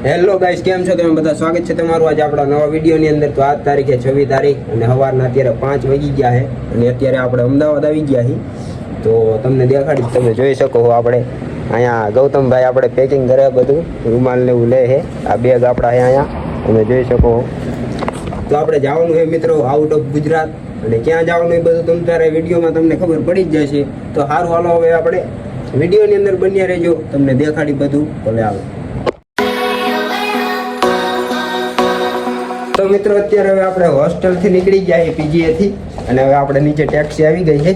Hello guys, કેમ છો તમે બધા? સ્વાગત છે તમારું આજે આપણા નવા વિડીયોની અંદર. તો આજ તારીખે 26 તારીખ અને સવારના અત્યારે 5 વાગી ગયા છે અને અત્યારે આપણે અમદાવાદ આવી ગયા છીએ. તો તમને દેખાડી, તમે જોઈ શકો છો આપણે અહીંયા ગૌતમભાઈ આપણે પેકિંગ કરે બધું, રૂમાલ ને એવું લે છે. આ બેગ આપણા છે અહીંયા તમે જોઈ શકો. તો આપણે જવાનું છે મિત્રો આઉટ ઓફ ગુજરાત, અને ક્યાં જવાનું એ બધું તમે તારે વિડીયોમાં તમને ખબર પડી જ જશે. તો સારું, હાલો હવે આપણે વિડીયોની અંદર બન્યા રહેજો, તમને દેખાડી બધું. ભલે હાલો. તો મિત્રો અત્યારે હવે આપણે હોસ્ટેલથી નીકળી ગયા છીએ, પીજીએથી, અને હવે આપણે નીચે ટેક્સી આવી ગઈ છે.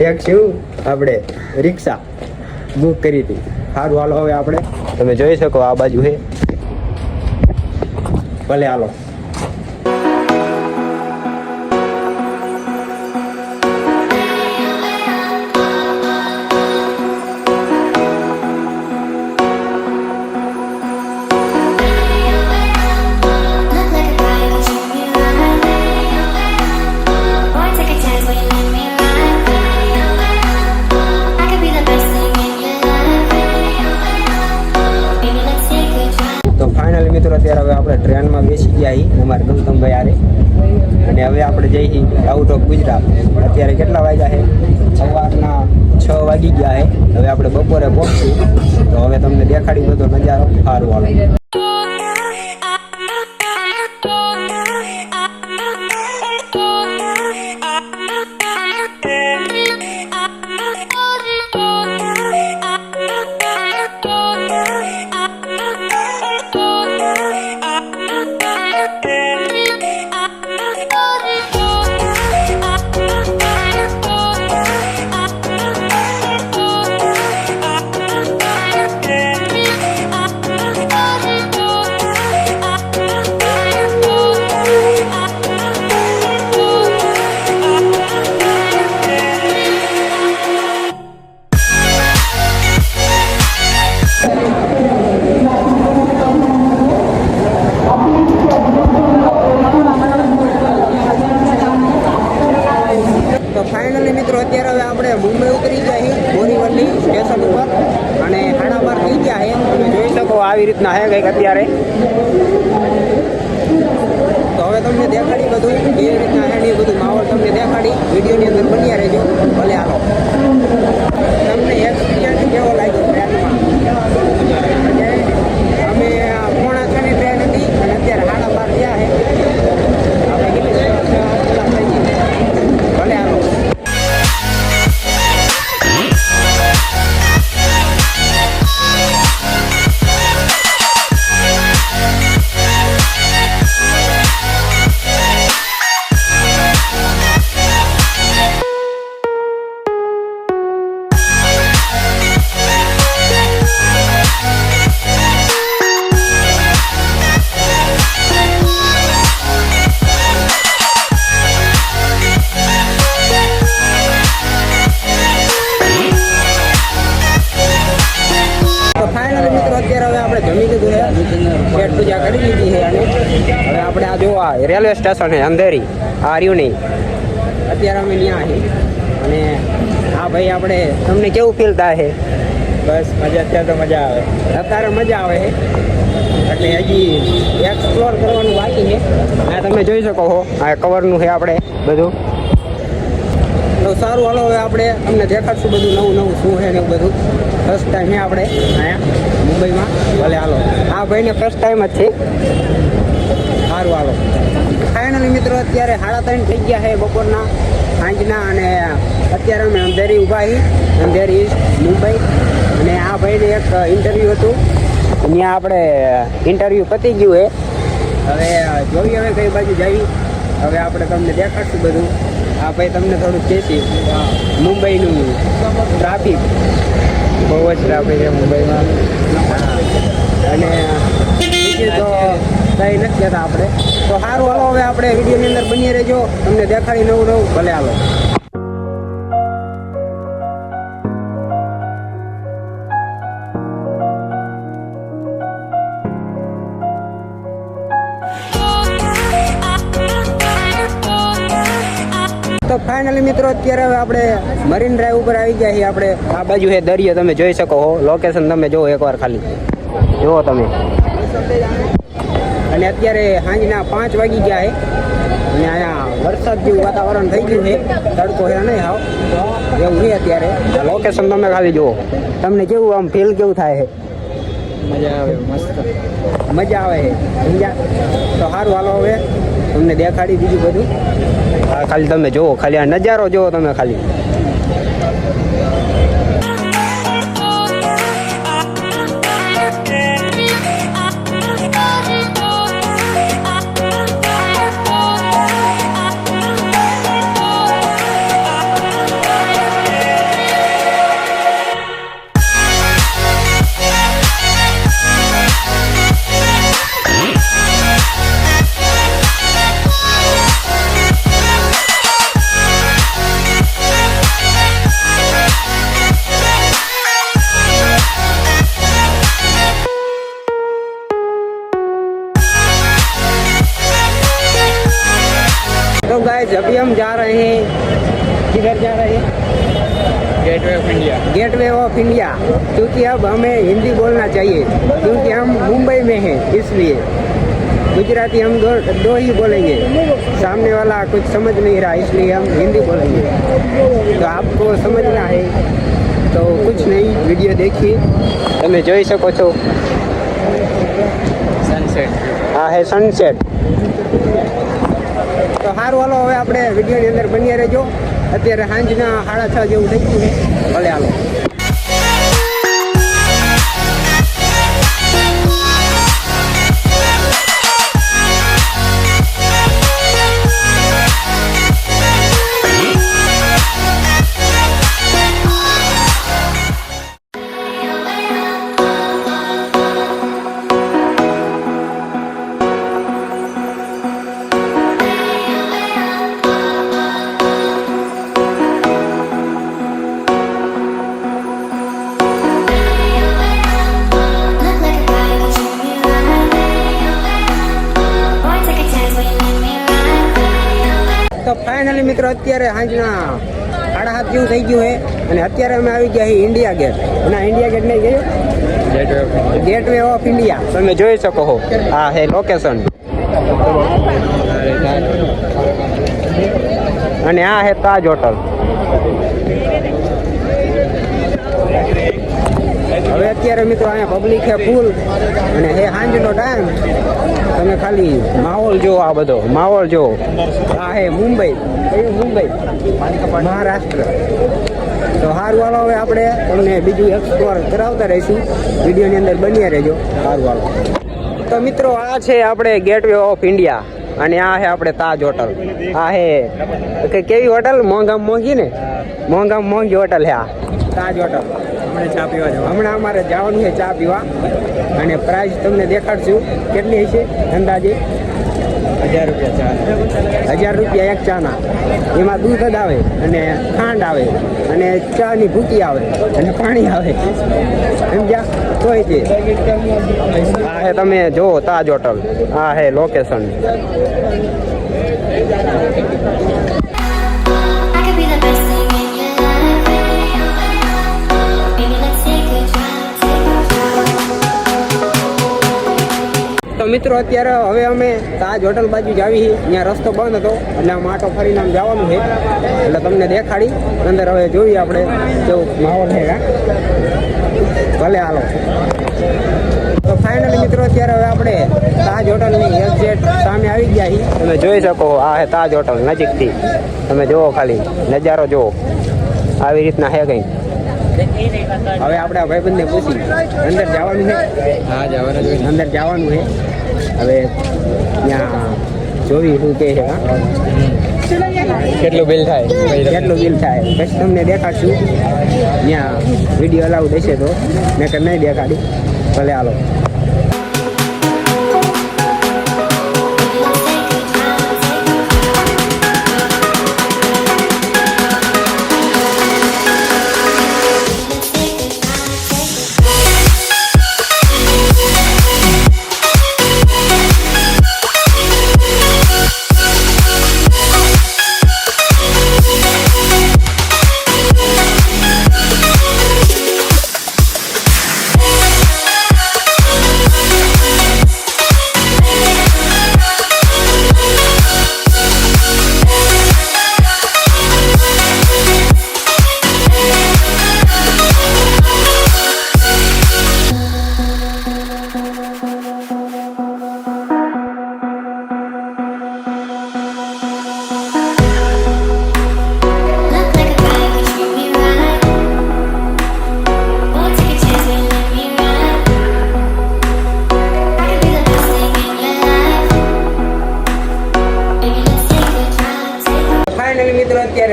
ટેક્સી આપણે રિક્ષા બુક કરી હતી. સારું, હાલો હવે આપણે, તમે જોઈ શકો આ બાજુ છે. ભલે હાલો. મિત્રો અત્યારે હવે આપણે ટ્રેનમાં બેસી ગયા છીએ અમારે ગૌતમભાઈ આરે, અને હવે આપણે જઈએ છીએ આઉટ ઓફ ગુજરાત. અત્યારે કેટલા વાગ્યા છે? સવારના 6 વાગી ગયા છે. હવે આપણે બપોરે પહોંચશું, તો હવે તમને દેખાડી બધો નજારો. સારું, હાલો. ફાઇનલી મિત્રો અત્યારે હવે આપણે મુંબઈ ઉતરી ગયા છીએ બોરીવલી સ્ટેશન ઉપર, અને 12:30 થઈ ગયા છે. તમે જોઈ શકો આવી રીતના છે કંઈક અત્યારે. તો હવે તમને દેખાડી બધું કેવી રીતના છે એ બધું માહોલ તમને દેખાડી. વિડીયોની અંદર બન્યા રહેજો. ભલે હાલો. તમને એક્સપિરિયન્સ કેવો લાગ્યો ટ્રેનમાં? અમે 5:45 ની ટ્રેન હતી અને અત્યારે 12:30 થયા છે. આપણે કેટલી કલાક થઈ ગઈ? ભલે હાલો. ફાઇનલી મિત્રો અત્યારે હવે આપણે જમી લીધું છે, પેટ પૂજા કરી લીધી છે, અને હવે આપણે આ જોવા રેલવે સ્ટેશન છે અંધેરી, આ રહ્યું નહીં. અત્યારે અમે ત્યાં છીએ, અને હા ભાઈ આપણે તમને કેવું ફીલ થાય છે? બસ મજા, અત્યારે તો મજા આવે. અત્યારે મજા આવે છે, એટલે હજી એક્સપ્લોર કરવાનું બાકી છે. આ તમે જોઈ શકો છો આ કવરનું છે આપણે બધું. તો સારું, હાલો હવે આપણે તમને દેખાડશું બધું નવું નવું શું છે ને એવું બધું. ફર્સ્ટ ટાઈમ છે આપણે અહીંયા મુંબઈમાં. ભલે હાલો. આ ભાઈને ફર્સ્ટ ટાઈમ જ છે. સારું, હાલો. ફાઇનલી મિત્રો અત્યારે 3:30 થઈ ગયા છે બપોરના, સાંજના, અને અત્યારે અમે અંધેરી ઊભા છીએ, અંધેરી ઈસ્ટ મુંબઈ. અને આ ભાઈને એક ઇન્ટરવ્યૂ હતું, ત્યાં આપણે ઇન્ટરવ્યૂ પતી ગયું છે. હવે જોઈએ હવે કઈ બાજુ જવી. હવે આપણે તમને દેખાડશું બધું. આ ભાઈ તમને થોડુંક કહેશે મુંબઈનું ટ્રાફિક. બહુ જ ટ્રાફિક છે મુંબઈમાં, અને બીજું તો કંઈ નથી કહેતા આપણે. તો સારું, હાલો હવે આપણે વિડીયોની અંદર બની રહેજો, તમને દેખાડી નવું નવું. ભલે હાલો. તો ફાઇનલી મિત્રો અત્યારે હવે આપણે મરીન ડ્રાઈવ ઉપર આવી ગયા છીએ. આપણે આ બાજુ છે દરિયો, તમે જોઈ શકો છો. લોકેશન તમે જુઓ એકવાર ખાલી, જુઓ તમે. અને અત્યારે સાંજના 5 વાગી ગયા છે અને અહીંયા વરસાદ જેવું વાતાવરણ થઈ ગયું છે. તડકો હે નહીં હાવ એવું નહીં અત્યારે. લોકેશન તમે ખાલી જુઓ, તમને કેવું આમ ફીલ કેવું થાય છે? મજા આવે મસ્ત. મજા આવે છે સમજ્યા? તો સારું હાલો હવે તમને દેખાડી બીજું બધું. હા ખાલી તમે જુઓ, ખાલી આ નજારો જુઓ તમે ખાલી. तो गाइस अभी हम जा रहे हैं, किधर जा रहे हैं? Gateway of India. Gateway of India, क्योंकि अब हमें हिंदी बोलना चाहिए क्योंकि हम मुंबई में हैं, इसलिए गुजराती हम दो ही बोलेंगे. सामने वाला कुछ समझ नहीं रहा, इसलिए हम हिंदी बोलेंगे. तो आपको समझना है तो कुछ नहीं, वीडियो देखिए. તમે જોઈ શકો છો સનસેટ. આ હે સનસેટ. તો સારું હાલો હવે આપણે વિડીયોની અંદર બન્યા રહેજો. અત્યારે સાંજના 6:30 જેવું થઈ ગયું છે. ભલે હાલો. તો ફાઇનલી મિત્રો અત્યારે સાંજના 7:30 જેવું થઈ ગયું છે અને અત્યારે અમે આવી ગયા છીએ ઇન્ડિયા ગેટ. ના ઇન્ડિયા ગેટ નહીં ગયું, gateway of India. Gateway of India. તમે જોઈ શકો છો આ હે લોકેશન અને આ હે તાજ હોટલ. હવે અત્યારે મિત્રો અહીંયા પબ્લિક છે ફૂલ અને હે સાંજનો ટાઈમ. તમે ખાલી માહોલ જુઓ, આ બધો માહોલ જુઓ. આ હે મુંબઈ, કયું મુંબઈ? મહારાષ્ટ્ર. તો સારું હાલો હવે આપણે તમને બીજું એક્સપ્લોર કરાવતા રહીશું. વિડીયોની અંદર બન્યા રહેજો. સારું હાલો. તો મિત્રો આ છે આપણે ગેટવે ઓફ ઇન્ડિયા અને આ છે આપણે તાજ હોટલ. આ હે કેવી હોટલ? મોંઘામાં મોંઘી ને, મોંઘામાં મોંઘી હોટલ છે આ તાજ હોટલ. હમણાં ચા પીવા જવાનું. હમણાં અમારે જવાનું છે ચા પીવા અને પ્રાઇસ તમને દેખાડશું કેટલી હશે અંદાજે. 1000 રૂપિયા ચા. 1000 રૂપિયા એક ચાના. એમાં દૂધ જ આવે અને ખાંડ આવે અને ચાની ભૂકી આવે અને પાણી આવે, સમજ્યા? તોય છે. આ હે તમે જુઓ તાજ હોટલ. આ હે location. I could be the best thing in your life. Baby, let's take a drive, તો મિત્રો અત્યારે હવે અમે તાજ હોટલ બાજુ જ આવી છીએ. ત્યાં રસ્તો બંધ હતો એટલે આમ આટો ફરીને આમ જવાનું છે એટલે તમને દેખાડી. અંદર હવે જોઈએ આપણે કેવું માહોલ છે. ભલે હાલો. તો ફાઇનલી મિત્રો અત્યારે હવે આપણે તાજ હોટલની એક્ઝેક્ટ સામે આવી ગયા છીએ. તમે જોઈ શકો આ છે તાજ હોટલ નજીકથી. તમે જુઓ ખાલી નજારો જુઓ. આવી રીતના છે કંઈ. હવે આપણે આ ભાઈબંધને પૂછી અંદર જવાનું છે. હા જવાના જોઈએ. અંદર જવાનું છે. હવે ત્યાં જોવી શું કહે છે. કેટલું બિલ થાય? કેટલું બિલ થાય પછી તમને દેખાડશું. ત્યાં વિડીયો અલાઉ દેશે તો, મેં કે નહીં દેખાડી. ભલે હાલો.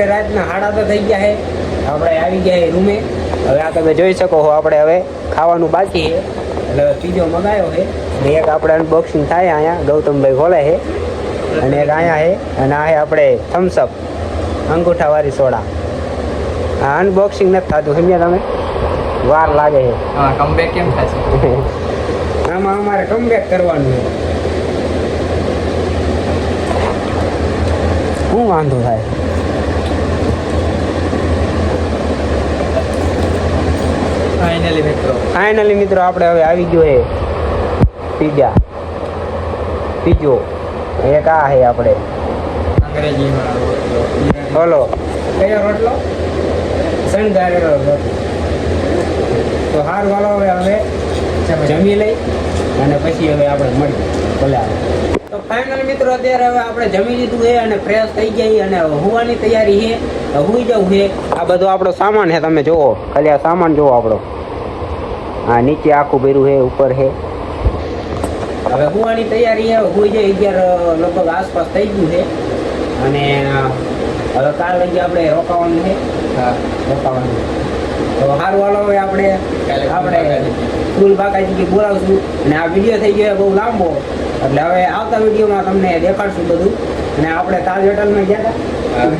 અત્યારે રાતના 8:30 થઈ ગયા છે. આપણે આવી ગયા રૂમે. હવે આ તમે જોઈ શકો છો આપણે હવે ખાવાનું બાકી છે. એટલે પીઝો મગાવ્યો છે અને એક આપણે અનબોક્સિંગ થાય અહીંયા ગૌતમભાઈ ખોલે છે અને એક અહીંયા છે અને આ છે આપણે થમ્સઅપ અંગૂઠાવાળી સોડા. આ અનબોક્સિંગ નથી થતું સમજ્યા તમે, વાર લાગે છે. હા કમબેક કેમ થશે? આમાં અમારે કમબેક કરવાનું છે. શું વાંધો થાય? ફાઇનલી મિત્રો આપણે હવે આવી ગયો છે પીઝો. એક આ છે આપણે અંગ્રેજીમાં બોલો કયો રોટલો? શણગારેલો રોટલો. તો હાર વાળો હવે જમી લઈ અને પછી હવે આપણે મળીએ ભલે. તો ફાઇનલ મિત્રો અત્યારે હવે આપણે જમી લીધું છે અને ફ્રેશ થઈ ગઈ અને હુવાની તૈયારી છે. હુઈ જવું છે. આ બધો આપણો સામાન છે, તમે જુઓ ખાલી આ સામાન જુઓ આપણો. હા નીચે આખું ભર્યું છે, ઉપર છે. હવે હુવાની તૈયારી છે. હુઈ જાય 11 લગભગ આસપાસ થઈ ગયું છે અને હવે કાલ લગી આપણે રોકાવાનું છે. હા રોકાવાનું તો સારું હાલો હવે આપણે ફૂલ બાકાજી બોલાવશું અને આ વિડીયો થઈ ગયો બહુ લાંબો એટલે હવે આવતા વિડીયોમાં તમને દેખાડશું બધું. અને આપણે તાજ હોટલમાં ગયા હતા.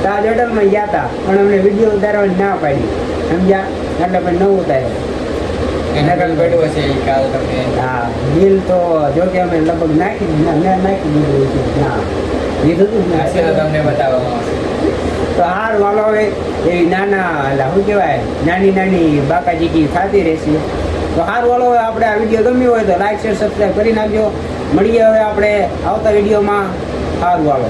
તાજ હોટલમાં ગયા હતા પણ અમને વિડીયો ઉતારવાની ના પાડી સમજ્યા, એટલે પણ ન ઉતાર્યો. એના કાલ પડ્યું હશે એ કાલ તમે. હા બિલ તો જો કે અમે લગભગ નાખી દીધું છે. ના લીધું હતું ને હશે તો તમને બતાવવામાં આવશે. તો હાર વાલો હવે એવી નાના એટલે શું કહેવાય નાની બાકાજી કી થતી રહેશે. તો હાર વાલો હવે આપણે આ વિડીયો ગમ્યો હોય તો લાઈક શેર સબસ્ક્રાઈબ કરી નાખજો. મળીએ હવે આપણે આવતા વિડીયોમાં. હાર વાલો.